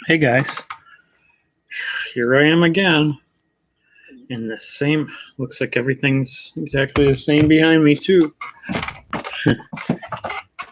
Hey guys, here I am again. In the same, looks like everything's exactly the same behind me too.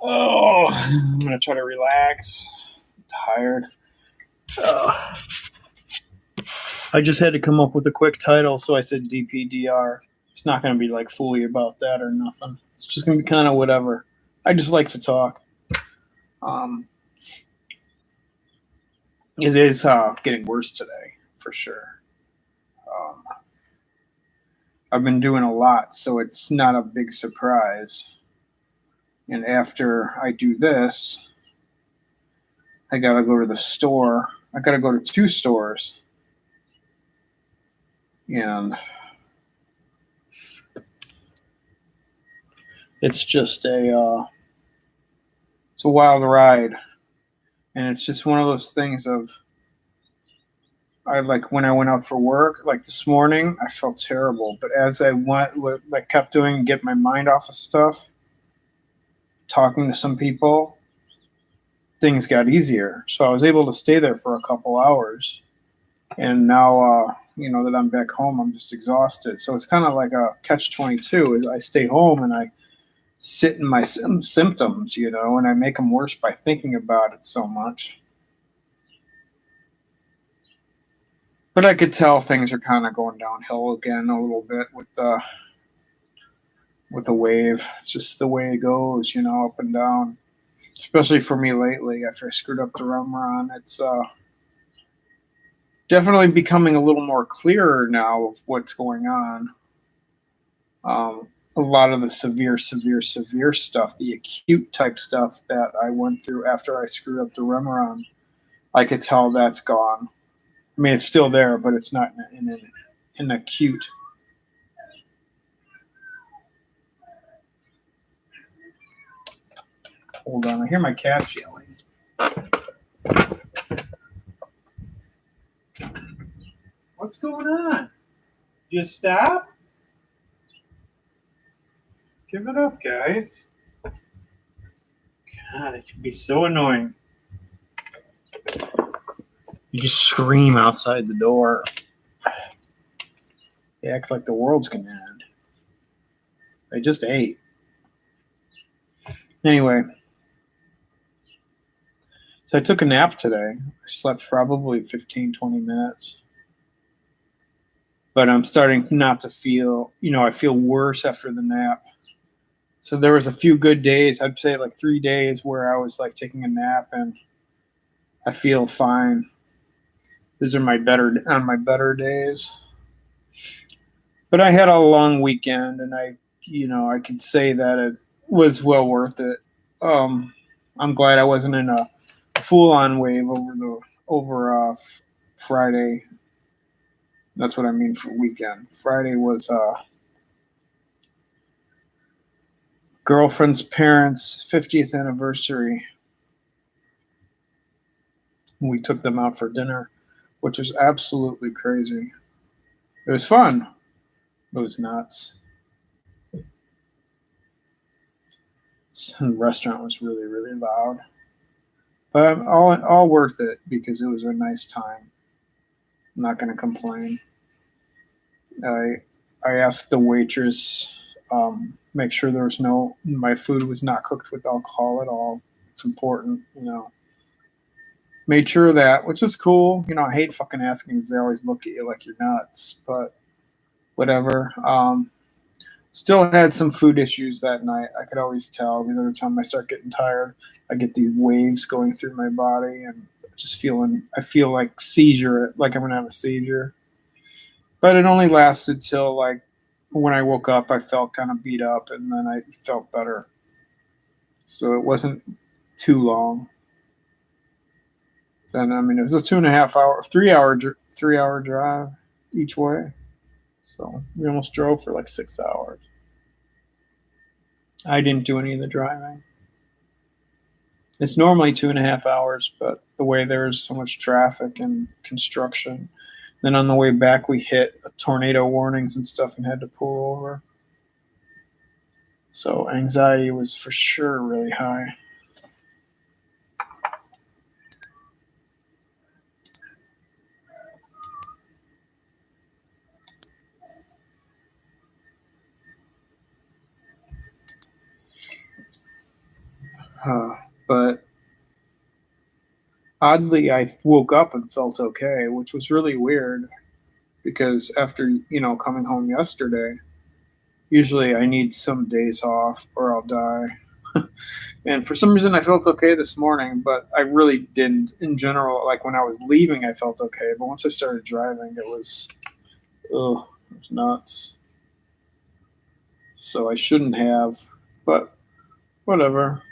Oh, I'm gonna try to relax. I'm tired. Uh, I just had to come up with a quick title, so I said DPDR. It's not gonna be like fully about that or nothing. It's just gonna be kind of whatever. I just like to talk. Um, it is getting worse today for sure. Um, I've been doing a lot, so it's not a big surprise. And after I do this, I gotta go to the store. I gotta go to two stores, and it's just it's a wild ride. And it's just one of those things of I like when I went out for work, like this morning, I felt terrible. But as I went, like kept doing, get my mind off of stuff, talking to some people, things got easier. So I was able to stay there for a couple hours, and now that I'm back home, I'm just exhausted. So it's kind of like a catch-22. I stay home and I sit in my symptoms, and I make them worse by thinking about it so much. But I could tell things are kind of going downhill again a little bit with the wave. It's just the way it goes, up and down. Especially for me lately, after I screwed up the Remeron, it's definitely becoming a little more clearer now of what's going on. A lot of the severe stuff, the acute type stuff that I went through after I screwed up the Remeron, I could tell that's gone. I mean, it's still there, but it's not in acute. Hold on, I hear my cat yelling. What's going on? Just stop? Give it up, guys. God, it can be so annoying. You just scream outside the door. They act like the world's gonna end. They just ate. Anyway, so I took a nap today. I slept probably 15, 20 minutes. But I'm starting not to feel, I feel worse after the nap. So there was a few good days, I'd say like 3 days where I was like taking a nap and I feel fine. These are my better days. But I had a long weekend and I could say that it was well worth it. I'm glad I wasn't in a full on wave over Friday. That's what I mean for weekend. Friday was girlfriend's parents' 50th anniversary. We took them out for dinner, which was absolutely crazy. It was fun. It was nuts. The restaurant was really, really loud, but all worth it because it was a nice time. I'm not going to complain. I I asked the waitress, make sure there was my food was not cooked with alcohol at all. It's important. Made sure of that, which is cool. I hate fucking asking because they always look at you like you're nuts, but whatever. Still had some food issues that night. I could always tell because every time I start getting tired, I get these waves going through my body and I feel like like I'm gonna have a seizure. But it only lasted till like when I woke up, I felt kind of beat up and then I felt better. So it wasn't too long. Then I mean, it was a 2.5 hour, 3 hour drive each way. So we almost drove for like 6 hours. I didn't do any of the driving. It's normally 2.5 hours, but the way there's so much traffic and construction, then on the way back we hit tornado warnings and stuff and had to pull over. So anxiety was for sure really high. But oddly, I woke up and felt okay, which was really weird because after, coming home yesterday, usually I need some days off or I'll die. And for some reason, I felt okay this morning, but I really didn't. In general, like when I was leaving, I felt okay. But once I started driving, it was nuts. So I shouldn't have, but whatever.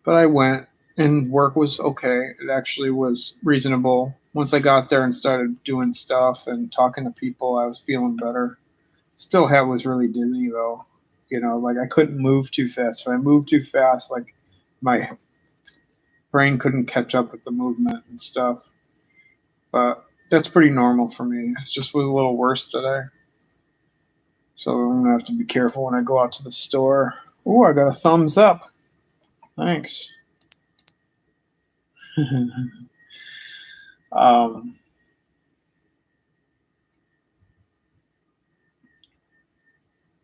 But I went, and work was okay. It actually was reasonable. Once I got there and started doing stuff and talking to people, I was feeling better. Still had was really dizzy though. Like I couldn't move too fast. If I moved too fast, like my brain couldn't catch up with the movement and stuff. But that's pretty normal for me. It just was a little worse today. So I'm gonna have to be careful when I go out to the store. Oh, I got a thumbs up. Thanks. um,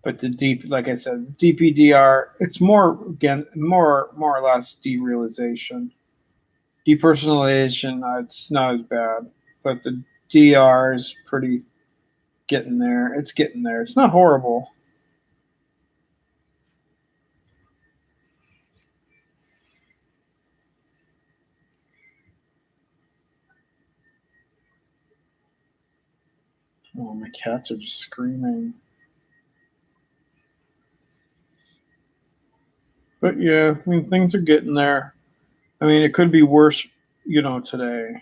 but the deep, like I said, DPDR, it's more or less derealization, depersonalization. It's not as bad, but the DR is pretty getting there. It's getting there. It's not horrible. Oh, my cats are just screaming. But yeah, I mean, things are getting there. I mean, it could be worse, today,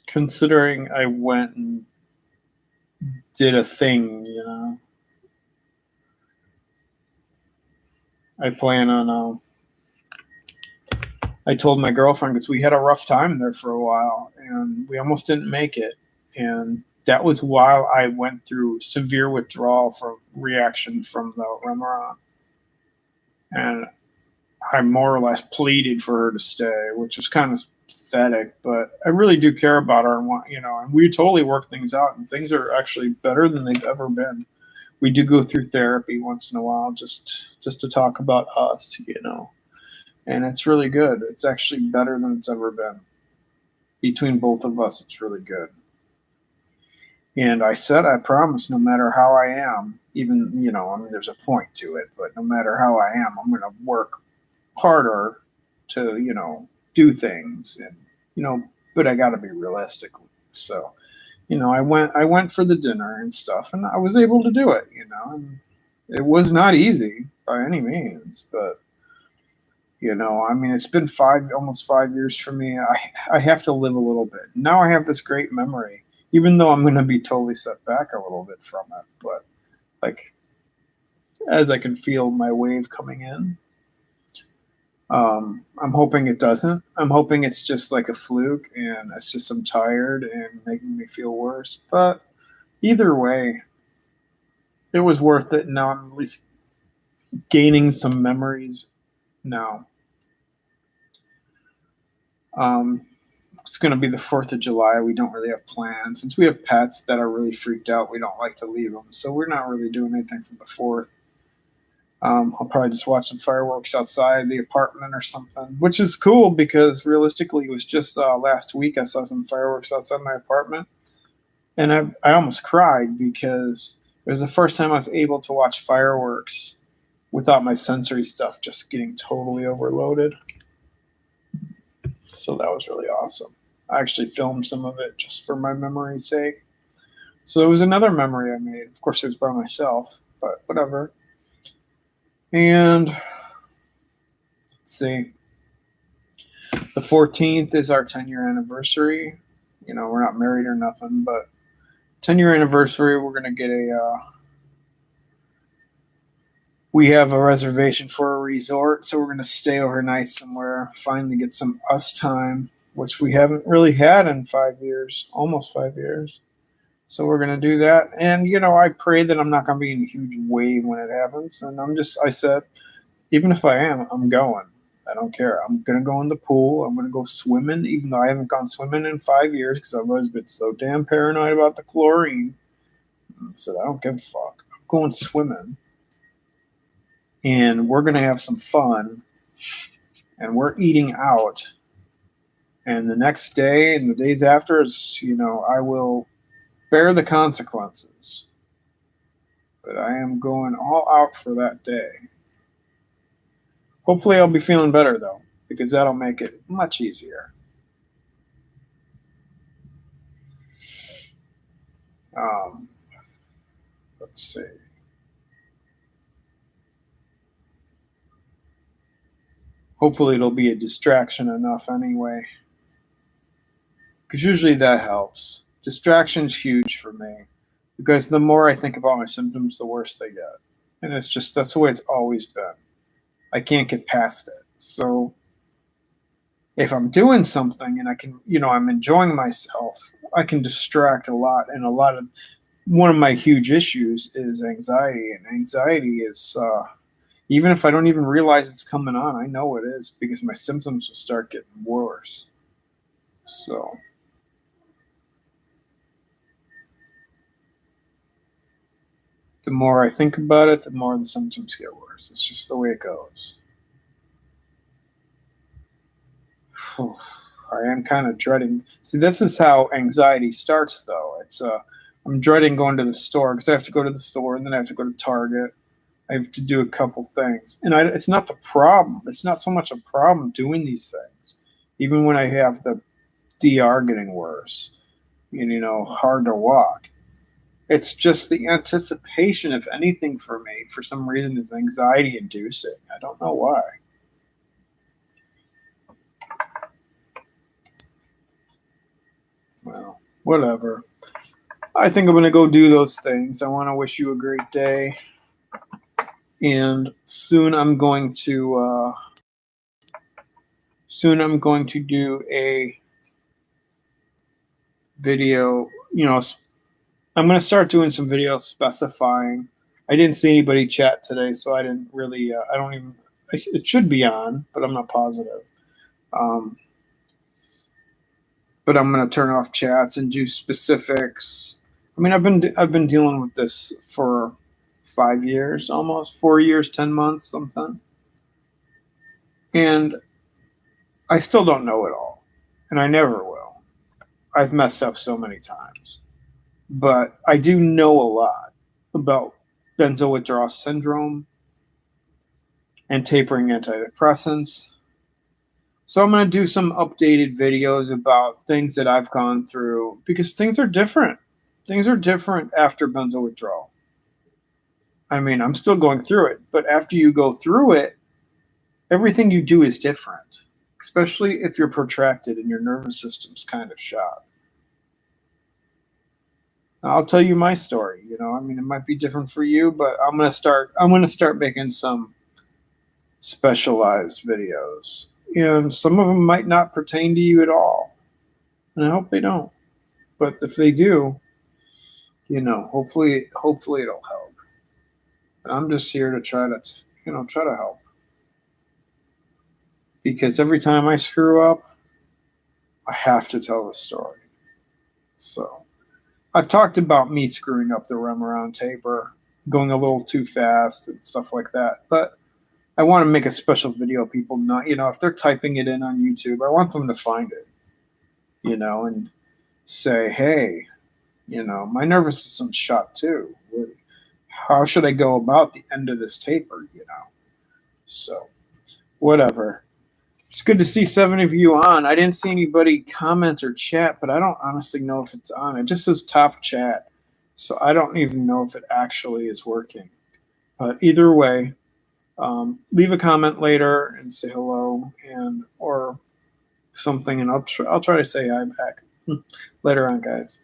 considering I went and did a thing. I plan on, I told my girlfriend because we had a rough time there for a while and we almost didn't make it. And that was while I went through severe withdrawal from reaction from the Remeron. And I more or less pleaded for her to stay, which was kind of pathetic, but I really do care about her and and we totally work things out and things are actually better than they've ever been. We do go through therapy once in a while just to talk about us. And it's really good. It's actually better than it's ever been. Between both of us, it's really good. And I said, I promise, no matter how I am, even, I mean, there's a point to it, but no matter how I am, I'm going to work harder to, do things and, but I got to be realistic. So, I went for the dinner and stuff and I was able to do it. And it was not easy by any means, but I mean, it's been almost 5 years for me. I have to live a little bit. Now I have this great memory, even though I'm going to be totally set back a little bit from it. But like, as I can feel my wave coming in, I'm hoping it doesn't. I'm hoping it's just like a fluke and it's just I'm tired and making me feel worse. But either way, it was worth it. Now I'm at least gaining some memories now. Um, it's going to be the 4th of July. We don't really have plans. Since we have pets that are really freaked out, we don't like to leave them. So we're not really doing anything for the 4th. I'll probably just watch some fireworks outside the apartment or something, which is cool because realistically, it was just last week I saw some fireworks outside my apartment. And I almost cried because it was the first time I was able to watch fireworks without my sensory stuff just getting totally overloaded. So that was really awesome. I actually filmed some of it just for my memory's sake. So it was another memory I made. Of course, it was by myself, but whatever. And let's see. The 14th is our 10-year anniversary. We're not married or nothing, but 10-year anniversary, we're going to get we have a reservation for a resort, so we're going to stay overnight somewhere, finally get some us time, which we haven't really had in 5 years, almost 5 years. So we're going to do that. And, I pray that I'm not going to be in a huge wave when it happens. And I said, even if I am, I'm going. I don't care. I'm going to go in the pool. I'm going to go swimming, even though I haven't gone swimming in 5 years because I've always been so damn paranoid about the chlorine. I said, I don't give a fuck. I'm going swimming, and we're gonna have some fun, and we're eating out. And the next day and the days after is, I will bear the consequences. But I am going all out for that day. Hopefully, I'll be feeling better though, because that'll make it much easier. Let's see. Hopefully, it'll be a distraction enough anyway. Because usually that helps. Distraction's huge for me. Because the more I think about my symptoms, the worse they get. And that's the way it's always been. I can't get past it. So if I'm doing something and I can, I'm enjoying myself, I can distract a lot. And one of my huge issues is anxiety. And anxiety is, even if I don't even realize it's coming on, I know it is because my symptoms will start getting worse. So the more I think about it, the more the symptoms get worse. It's just the way it goes. I am kind of dreading. See, this is how anxiety starts, though. I'm dreading going to the store because I have to go to the store and then I have to go to Target. I have to do a couple things, and it's not the problem. It's not so much a problem doing these things, even when I have the DR getting worse, and hard to walk. It's just the anticipation of anything for me, for some reason, is anxiety inducing. I don't know why. Well, whatever. I think I'm going to go do those things. I want to wish you a great day. And soon I'm going to do a video. I'm going to start doing some videos specifying. I didn't see anybody chat today, so I didn't really. I don't even. It should be on, but I'm not positive. But I'm going to turn off chats and do specifics. I mean, I've been dealing with this for 5 years, almost 4 years, 10 months, something, and I still don't know it all, and I never will. I've messed up so many times, but I do know a lot about benzo withdrawal syndrome and tapering antidepressants. So I'm going to do some updated videos about things that I've gone through because things are different. Things are different after benzo withdrawal. I mean, I'm still going through it, but after you go through it, everything you do is different, especially if you're protracted and your nervous system's kind of shot. I'll tell you my story. I mean, it might be different for you, but I'm going to start making some specialized videos. And some of them might not pertain to you at all. And I hope they don't. But if they do, hopefully it'll help. And I'm just here to try to help. Because every time I screw up, I have to tell the story. So I've talked about me screwing up the Remeron taper, going a little too fast and stuff like that. But I want to make a special video. People not, if they're typing it in on YouTube, I want them to find it, and say, hey, my nervous system's shot too. How should I go about the end of this taper, So, whatever. It's good to see 7 of you on. I didn't see anybody comment or chat, but I don't honestly know if it's on. It just says top chat. So I don't even know if it actually is working. But either way, leave a comment later and say hello or something, and I'll try to say hi back. Later on, guys.